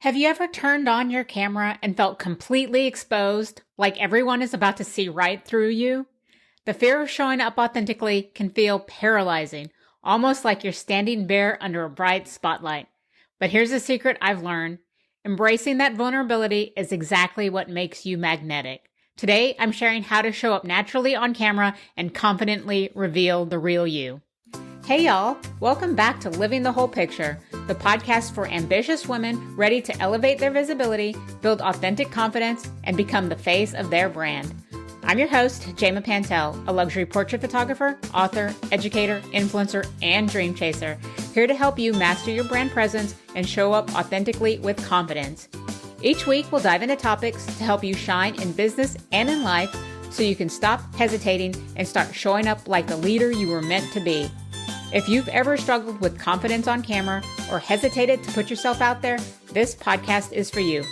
Have you ever turned on your camera and felt completely exposed, like everyone is about to see right through you? The fear of showing up authentically can feel paralyzing, almost like you're standing bare under a bright spotlight. But here's a secret I've learned. Embracing that vulnerability is exactly what makes you magnetic. Today, I'm sharing how to show up naturally on camera and confidently reveal the real you. Hey y'all, welcome back to Living the Whole Picture, the podcast for ambitious women ready to elevate their visibility, build authentic confidence, and become the face of their brand. I'm your host, Jama Pantel, a luxury portrait photographer, author, educator, influencer, and dream chaser, here to help you master your brand presence and show up authentically with confidence. Each week, we'll dive into topics to help you shine in business and in life so you can stop hesitating and start showing up like the leader you were meant to be. If you've ever struggled with confidence on camera or hesitated to put yourself out there, this podcast is for you.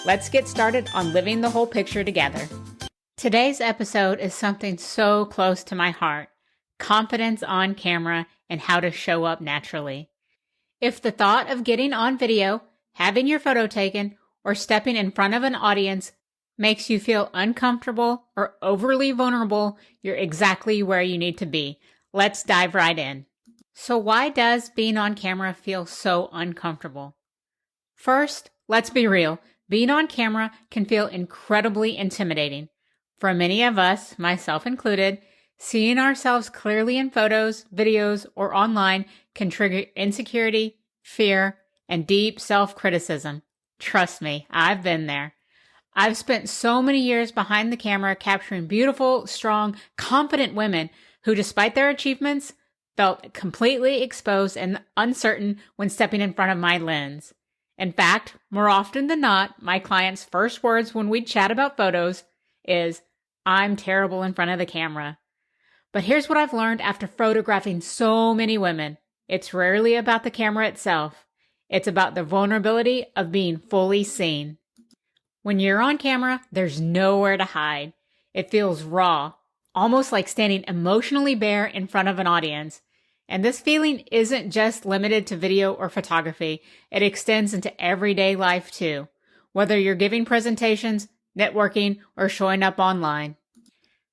Let's get started on living the whole picture together. Today's episode is something so close to my heart: confidence on camera and how to show up naturally. If the thought of getting on video, having your photo taken, or stepping in front of an audience makes you feel uncomfortable or overly vulnerable, you're exactly where you need to be. Let's dive right in. So why does being on camera feel so uncomfortable? First, let's be real. Being on camera can feel incredibly intimidating. For many of us, myself included, seeing ourselves clearly in photos, videos, or online can trigger insecurity, fear, and deep self-criticism. Trust me, I've been there. I've spent so many years behind the camera capturing beautiful, strong, confident women who, despite their achievements, felt completely exposed and uncertain when stepping in front of my lens. In fact, more often than not, my clients' first words when we chat about photos is, "I'm terrible in front of the camera." But here's what I've learned after photographing so many women. It's rarely about the camera itself. It's about the vulnerability of being fully seen. When you're on camera, there's nowhere to hide. It feels raw, almost like standing emotionally bare in front of an audience. And this feeling isn't just limited to video or photography. It extends into everyday life too, whether you're giving presentations, networking, or showing up online.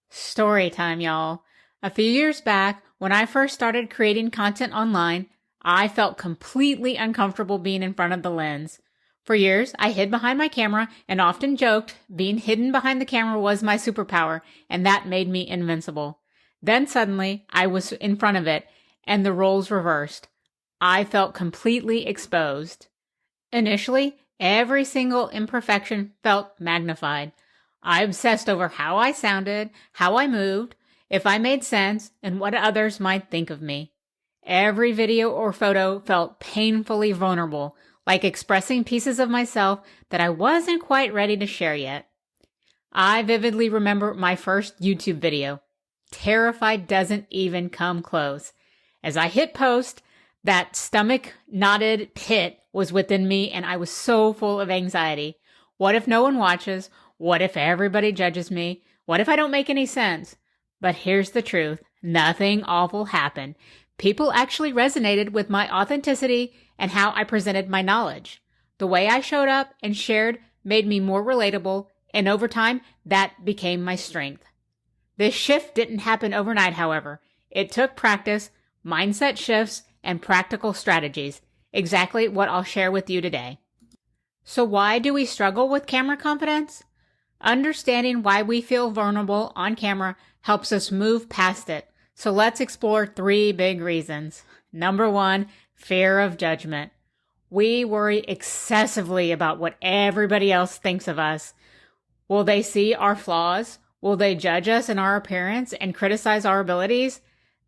Story time, y'all. A few years back, when I first started creating content online, I felt completely uncomfortable being in front of the lens. For years, I hid behind my camera and often joked being hidden behind the camera was my superpower, and that made me invincible. Then suddenly, I was in front of it, and the roles reversed. I felt completely exposed. Initially, every single imperfection felt magnified. I obsessed over how I sounded, how I moved, if I made sense, and what others might think of me. Every video or photo felt painfully vulnerable, like expressing pieces of myself that I wasn't quite ready to share yet. I vividly remember my first YouTube video. Terrified doesn't even come close. As I hit post, that stomach-knotted pit was within me, and I was so full of anxiety. What if no one watches? What if everybody judges me? What if I don't make any sense? But here's the truth. Nothing awful happened. People actually resonated with my authenticity and how I presented my knowledge. The way I showed up and shared made me more relatable, and over time, that became my strength. This shift didn't happen overnight, however. It took practice, mindset shifts, and practical strategies, exactly what I'll share with you today. So why do we struggle with camera confidence? Understanding why we feel vulnerable on camera helps us move past it. So let's explore 3 big reasons. Number 1, fear of judgment. We worry excessively about what everybody else thinks of us. Will they see our flaws? Will they judge us in our appearance and criticize our abilities?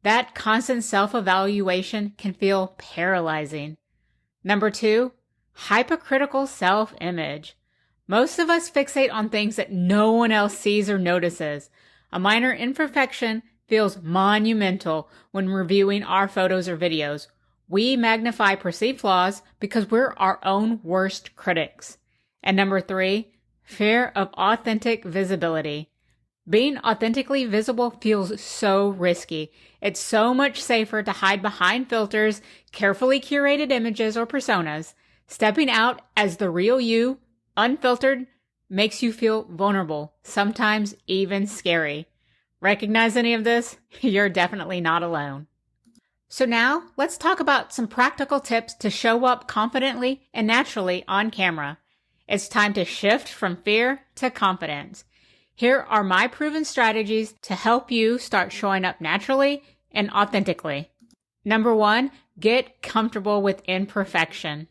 That constant self-evaluation can feel paralyzing. Number 2, hypocritical self-image. Most of us fixate on things that no one else sees or notices. A minor imperfection feels monumental when reviewing our photos or videos. We magnify perceived flaws because we're our own worst critics. And number 3, fear of authentic visibility. Being authentically visible feels so risky. It's so much safer to hide behind filters, carefully curated images, or personas. Stepping out as the real you, unfiltered, makes you feel vulnerable, sometimes even scary. Recognize any of this? You're definitely not alone. So now, let's talk about some practical tips to show up confidently and naturally on camera. It's time to shift from fear to confidence. Here are my proven strategies to help you start showing up naturally and authentically. Number 1, get comfortable with imperfection.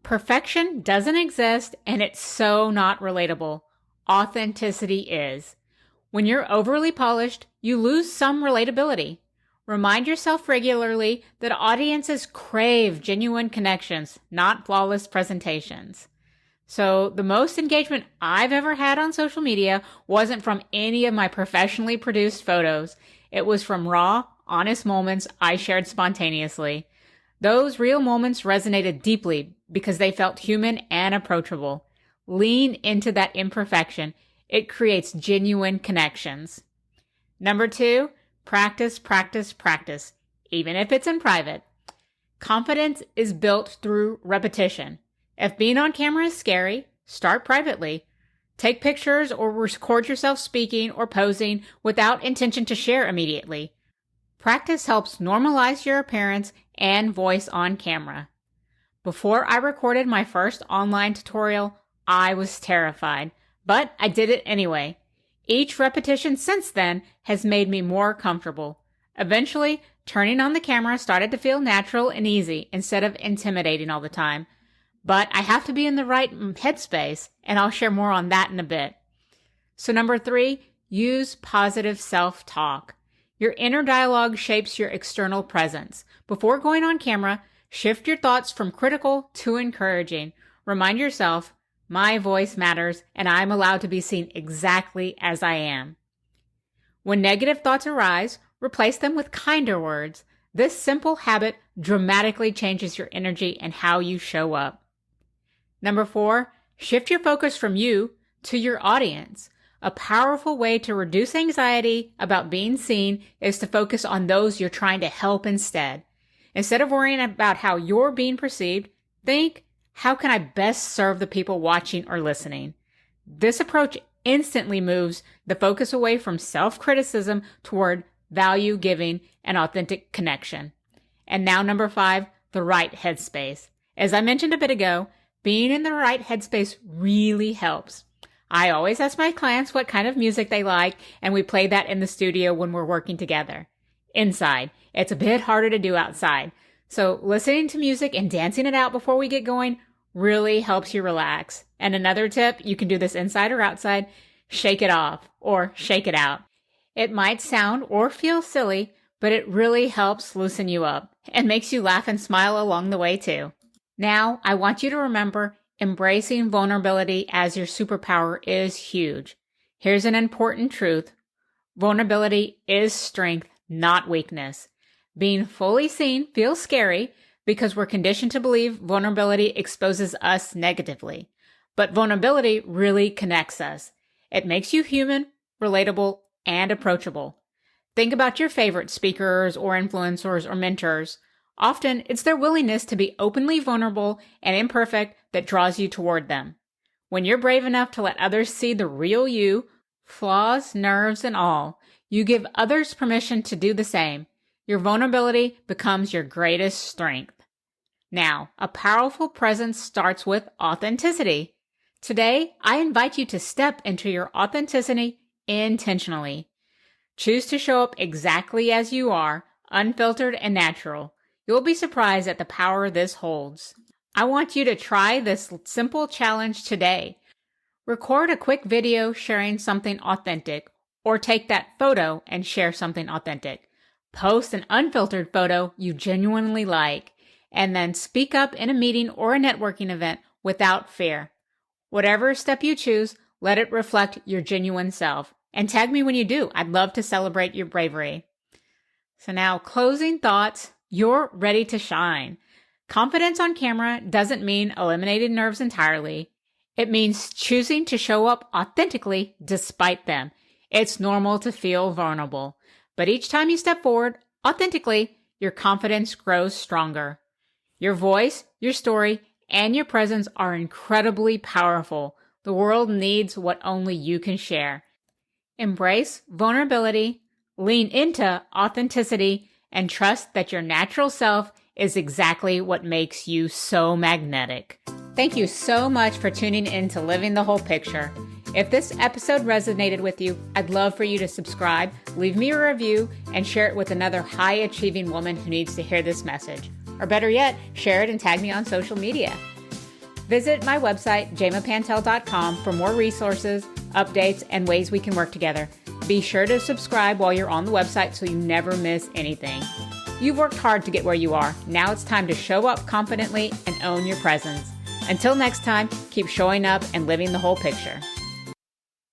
Perfection doesn't exist, and it's so not relatable. Authenticity is. When you're overly polished, you lose some relatability. Remind yourself regularly that audiences crave genuine connections, not flawless presentations. So the most engagement I've ever had on social media wasn't from any of my professionally produced photos. It was from raw, honest moments I shared spontaneously. Those real moments resonated deeply because they felt human and approachable. Lean into that imperfection. It creates genuine connections. Number 2, practice, practice, practice, even if it's in private. Confidence is built through repetition. If being on camera is scary, start privately. Take pictures or record yourself speaking or posing without intention to share immediately. Practice helps normalize your appearance and voice on camera. Before I recorded my first online tutorial, I was terrified, but I did it anyway. Each repetition since then has made me more comfortable. Eventually, turning on the camera started to feel natural and easy instead of intimidating all the time. But I have to be in the right headspace, and I'll share more on that in a bit. So number 3, use positive self-talk. Your inner dialogue shapes your external presence. Before going on camera, shift your thoughts from critical to encouraging. Remind yourself, my voice matters, and I'm allowed to be seen exactly as I am. When negative thoughts arise, replace them with kinder words. This simple habit dramatically changes your energy and how you show up. Number 4, shift your focus from you to your audience. A powerful way to reduce anxiety about being seen is to focus on those you're trying to help instead. Instead of worrying about how you're being perceived, think, how can I best serve the people watching or listening? This approach instantly moves the focus away from self-criticism toward value-giving and authentic connection. And now number 5, the right headspace. As I mentioned a bit ago, being in the right headspace really helps. I always ask my clients what kind of music they like, and we play that in the studio when we're working together. Inside, it's a bit harder to do outside. So listening to music and dancing it out before we get going really helps you relax. And another tip, you can do this inside or outside, shake it off or shake it out. It might sound or feel silly, but it really helps loosen you up and makes you laugh and smile along the way too. Now, I want you to remember embracing vulnerability as your superpower is huge. Here's an important truth. Vulnerability is strength, not weakness. Being fully seen feels scary because we're conditioned to believe vulnerability exposes us negatively. But vulnerability really connects us. It makes you human, relatable, and approachable. Think about your favorite speakers or influencers or mentors. Often, it's their willingness to be openly vulnerable and imperfect that draws you toward them. When you're brave enough to let others see the real you, flaws, nerves, and all, you give others permission to do the same. Your vulnerability becomes your greatest strength. Now, a powerful presence starts with authenticity. Today, I invite you to step into your authenticity intentionally. Choose to show up exactly as you are, unfiltered and natural. You'll be surprised at the power this holds. I want you to try this simple challenge today. Record a quick video sharing something authentic, or take that photo and share something authentic. Post an unfiltered photo you genuinely like, and then speak up in a meeting or a networking event without fear. Whatever step you choose, let it reflect your genuine self. And tag me when you do. I'd love to celebrate your bravery. So now, closing thoughts. You're ready to shine. Confidence on camera doesn't mean eliminating nerves entirely. It means choosing to show up authentically despite them. It's normal to feel vulnerable. But each time you step forward authentically, your confidence grows stronger. Your voice, your story, and your presence are incredibly powerful. The world needs what only you can share. Embrace vulnerability, lean into authenticity, and trust that your natural self is exactly what makes you so magnetic. Thank you so much for tuning in to Living the Whole Picture. If this episode resonated with you, I'd love for you to subscribe, leave me a review, and share it with another high-achieving woman who needs to hear this message. Or better yet, share it and tag me on social media. Visit my website, jamapantel.com, for more resources, updates, and ways we can work together. Be sure to subscribe while you're on the website so you never miss anything. You've worked hard to get where you are. Now it's time to show up confidently and own your presence. Until next time, keep showing up and living the whole picture.